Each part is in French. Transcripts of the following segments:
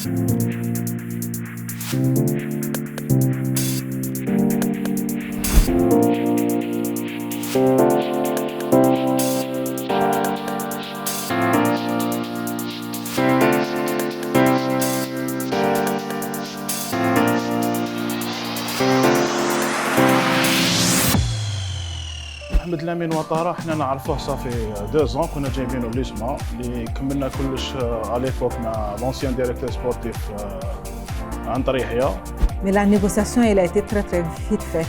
محمد الامين وطاره حنا نعرفوه صافي 2 ans كنا جايبينه ليسما اللي كملنا كلش على فوق مع لونسيان ديريكتور سبورتيف عن طريق يحيى. Mais la négociation elle a été très vite faite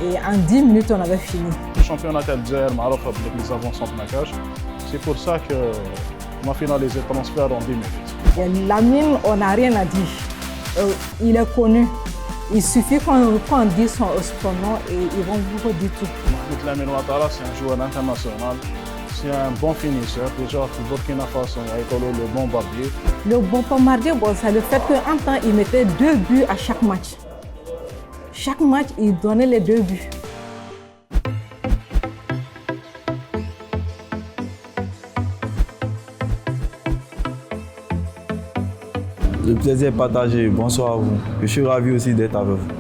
et en 10 minutes on avait fini. الشامبيونات تاع الجزائر معروفه بلي لي زافونسون ما كاش. سي بور سا كو ما فيناليزي ترانسفير en 10 minutes. Et Lamine on n'a rien à dire. Il est connu. Il suffit qu'on dise son nom et ils vont vous dire tout. Mahmoud Lamine Ouattara, c'est un joueur international. C'est un bon finisseur. Déjà, au Burkina Faso, il a le bombardier. Le bombardier, bon, c'est le fait qu'en temps, il mettait 2 buts à chaque match. Chaque match, il donnait les 2 buts. Le plaisir est partagé. Bonsoir à vous. Je suis ravi aussi d'être avec vous.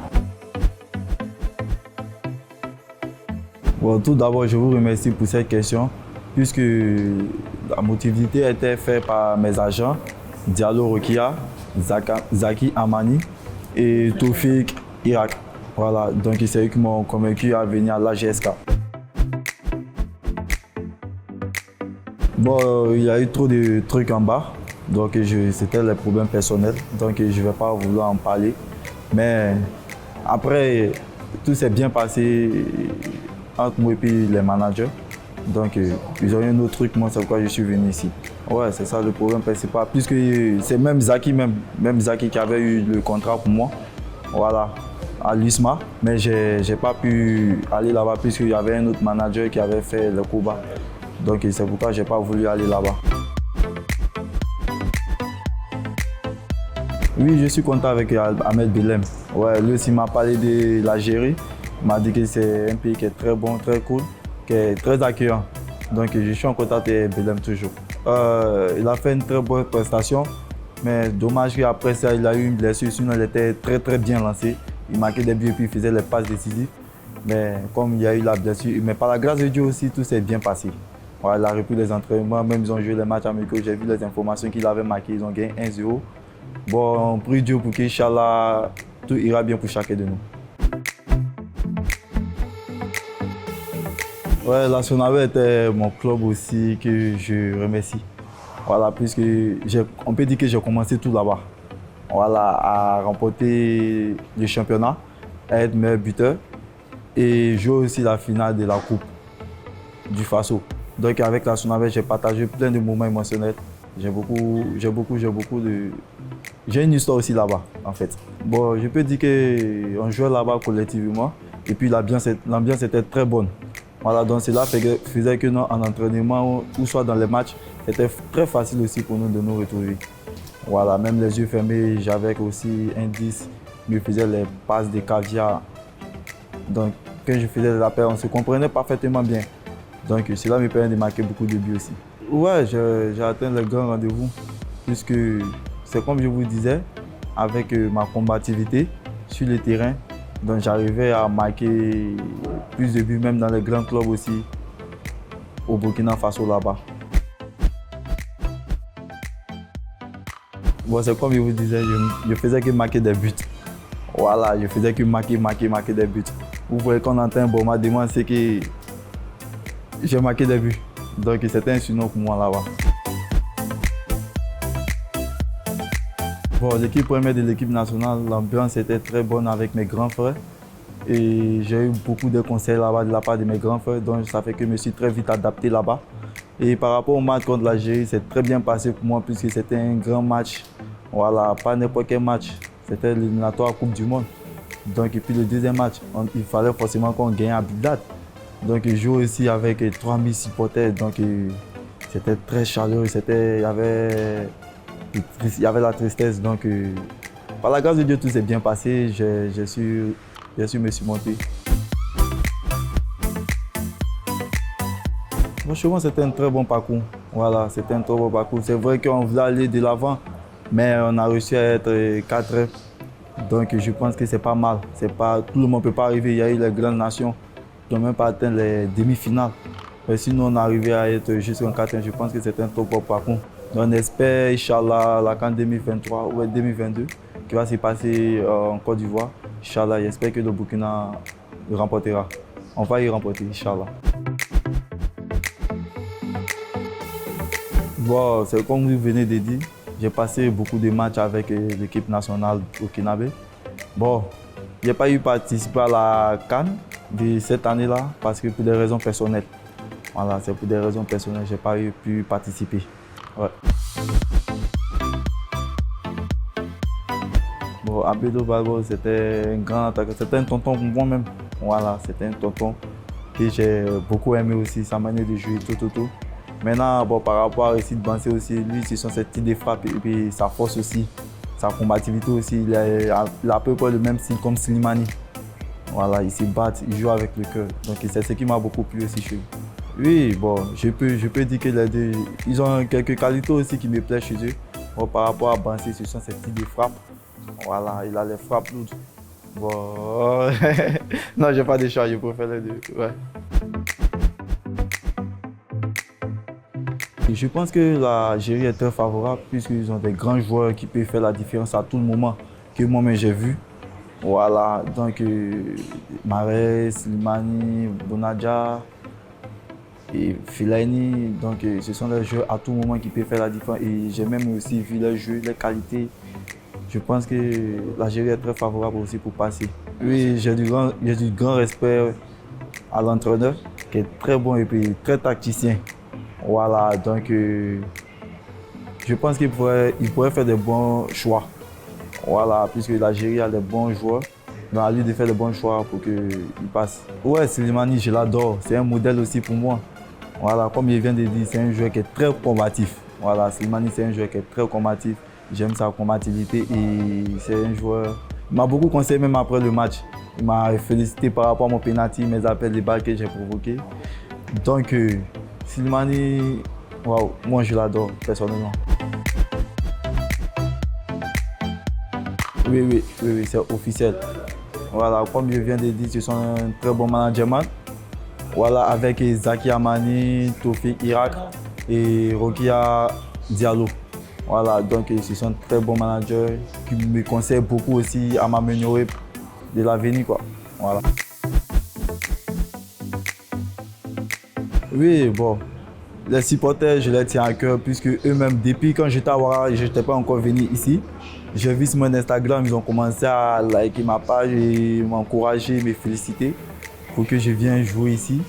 Bon, tout d'abord, je vous remercie pour cette question, puisque la motivité était faite par mes agents, Diallo Rokia, Zaki Amani et Toufik Irak. Voilà, donc c'est eux qui m'ont convaincu à venir à l'AGSK. Bon, il y a eu trop de trucs en bas. Donc c'était les problèmes personnels, donc je ne vais pas vouloir en parler. Mais après, tout s'est bien passé entre moi et puis les managers. Donc ils ont eu un autre truc, moi c'est pourquoi je suis venu ici. Ouais, c'est ça le problème principal, puisque c'est même Zaki qui avait eu le contrat pour moi, voilà, à l'ISMA. Mais je n'ai pas pu aller là-bas puisqu'il y avait un autre manager qui avait fait le combat. Donc c'est pourquoi je n'ai pas voulu aller là-bas. Oui, je suis content avec Ahmed Belem. Ouais, lui aussi m'a parlé de l'Algérie. Il m'a dit que c'est un pays qui est très bon, très cool, qui est très accueillant. Donc je suis en contact avec Belem toujours. Il a fait une très bonne prestation, mais dommage qu'après ça, il a eu une blessure. Sinon, il était très bien lancé. Il marquait des buts et puis il faisait les passes décisives. Mais comme il y a eu la blessure, mais par la grâce de Dieu aussi, tout s'est bien passé. Ouais, il a repris les entraînements, même ils ont joué les matchs amicaux. J'ai vu les informations qu'il avait marquées, ils ont gagné 1-0. Bon, on prie Dieu pour qu'Inch'Allah, tout ira bien pour chacun de nous. Ouais, la Sonabel était mon club aussi que je remercie. Voilà, puisque on peut dire que j'ai commencé tout là-bas. Voilà, à remporter le championnat, à être meilleur buteur et jouer aussi la finale de la Coupe du Faso. Donc avec la Sonabel, j'ai partagé plein de moments émotionnels. J'ai une histoire aussi là-bas, en fait. Bon, je peux dire qu'on jouait là-bas collectivement et puis l'ambiance était très bonne. Voilà, donc cela faisait que nous, en entraînement ou soit dans les matchs, c'était très facile aussi pour nous de nous retrouver. Voilà, même les yeux fermés, j'avais aussi un 10, je faisais les passes de caviar. Donc, quand je faisais les appels, on se comprenait parfaitement bien. Donc, cela me permet de marquer beaucoup de buts aussi. Ouais, j'ai atteint le grand rendez-vous, puisque c'est comme je vous disais, avec ma combativité sur le terrain, donc j'arrivais à marquer plus de buts, même dans les grands clubs aussi, au Burkina Faso là-bas. Bon, c'est comme je vous disais, je faisais que marquer des buts. Voilà, je faisais que marquer des buts. Vous voyez qu'on entend un bon match de moi, c'est que j'ai marqué des buts. Donc c'était un surnom pour moi là-bas. Bon, l'équipe première de l'équipe nationale, l'ambiance était très bonne avec mes grands frères. Et j'ai eu beaucoup de conseils là-bas de la part de mes grands frères, donc ça fait que je me suis très vite adapté là-bas. Et par rapport au match contre l'Algérie, c'est très bien passé pour moi puisque c'était un grand match. Voilà, pas n'importe quel match. C'était l'éliminatoire Coupe du Monde. Donc, et puis le deuxième match, il fallait forcément qu'on gagne à Bagdad. Donc, je joue aussi avec 3000 supporters. Donc, c'était très chaleureux. Il y avait la tristesse. Donc, par la grâce de Dieu, tout s'est bien passé. J'ai su me surmonter. Franchement, c'était un très bon parcours. Voilà, c'était un très bon parcours. C'est vrai qu'on voulait aller de l'avant, mais on a réussi à être 4. Donc je pense que c'est pas mal. Tout le monde ne peut pas arriver. Il y a eu les grandes nations qui n'ont même pas atteint les demi-finales. Mais sinon, on est arrivé à être jusqu'en 4. Je pense que c'est un top parcours. On espère, Inch'Allah, la CAN 2023 ou 2022 qui va se passer en Côte d'Ivoire. Inch'Allah, j'espère que le Burkina le remportera. On va y remporter, Inch'Allah. Bon, c'est comme vous venez de dire, j'ai passé beaucoup de matchs avec l'équipe nationale burkinabé. Bon, je n'ai pas eu participé à la CAN de cette année-là parce que pour des raisons personnelles. Voilà, c'est pour des raisons personnelles, je n'ai pas pu participer. Ouais. Bon, Abedou Balbo, c'était un grand attaquant, c'était un tonton pour moi-même. Voilà, c'était un tonton que j'ai beaucoup aimé aussi, sa manière de jouer, tout. Maintenant, bon, par rapport à Récit de Bansé aussi, lui, ce sont ses tirs de frappe et puis sa force aussi, sa combativité aussi. Il a à peu près le même style comme Slimani. Voilà, il se bat, il joue avec le cœur. Donc c'est ce qui m'a beaucoup plu aussi chez lui. Oui, bon, je peux dire que les deux, ils ont quelques qualités aussi qui me plaisent chez eux. Bon, par rapport à Bansé, ce sont ses tirs de frappe. Voilà, il a les frappes lourdes. Bon, non, j'ai pas de choix, je préfère les deux. Ouais. Je pense que l'Algérie est très favorable puisqu'ils ont des grands joueurs qui peuvent faire la différence à tout moment, que moi-même j'ai vu. Voilà, donc Mahrez, Slimani, Bounadjah et Fellaini, donc ce sont des joueurs à tout moment qui peuvent faire la différence. Et j'ai même aussi vu leurs jeux, leurs qualités. Je pense que l'Algérie est très favorable aussi pour passer. Oui, j'ai du grand respect à l'entraîneur qui est très bon et puis très tacticien. Voilà, donc je pense qu'il pourrait faire des bons choix. Voilà, puisque l'Algérie a des bons joueurs, donc à lui de faire des bons choix pour qu'il passe. Ouais, Slimani, je l'adore, c'est un modèle aussi pour moi. Voilà, comme il vient de dire, c'est un joueur qui est très combatif. Voilà, Slimani, c'est un joueur qui est très combatif. J'aime sa combativité et c'est un joueur. Il m'a beaucoup conseillé même après le match. Il m'a félicité par rapport à mon penalty, mes appels, les balles que j'ai provoqués. Donc, Slimani, wow, moi je l'adore personnellement. Oui, c'est officiel. Voilà, comme je viens de dire, ce sont un très bon management. Voilà, avec Zaki Amani, Tofik Irak et Rokia Diallo. Voilà, donc ce sont très bons managers qui me conseillent beaucoup aussi à m'améliorer de l'avenir, quoi. Voilà. Oui, bon. Les supporters, je les tiens à cœur puisque eux-mêmes, depuis quand j'étais à Ouara, je n'étais pas encore venu ici. J'ai vu sur mon Instagram, ils ont commencé à liker ma page et m'encourager, me féliciter pour que je vienne jouer ici.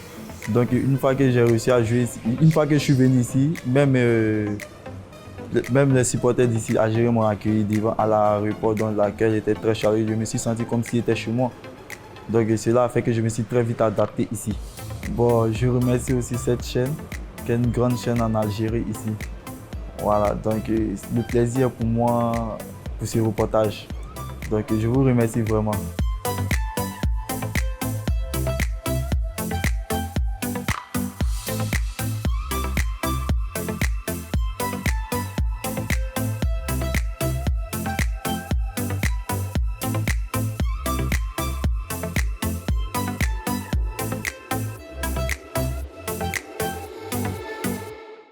Donc une fois que j'ai réussi à jouer ici, une fois que je suis venu ici, même les supporters d'ici, Algérie m'ont accueilli devant à l'aéroport dans laquelle j'étais très chaleureux. Je me suis senti comme s'il était chez moi. Donc cela a fait que je me suis très vite adapté ici. Bon, je remercie aussi cette chaîne, qui est une grande chaîne en Algérie ici. Voilà, donc le plaisir pour moi pour ce reportage. Donc je vous remercie vraiment.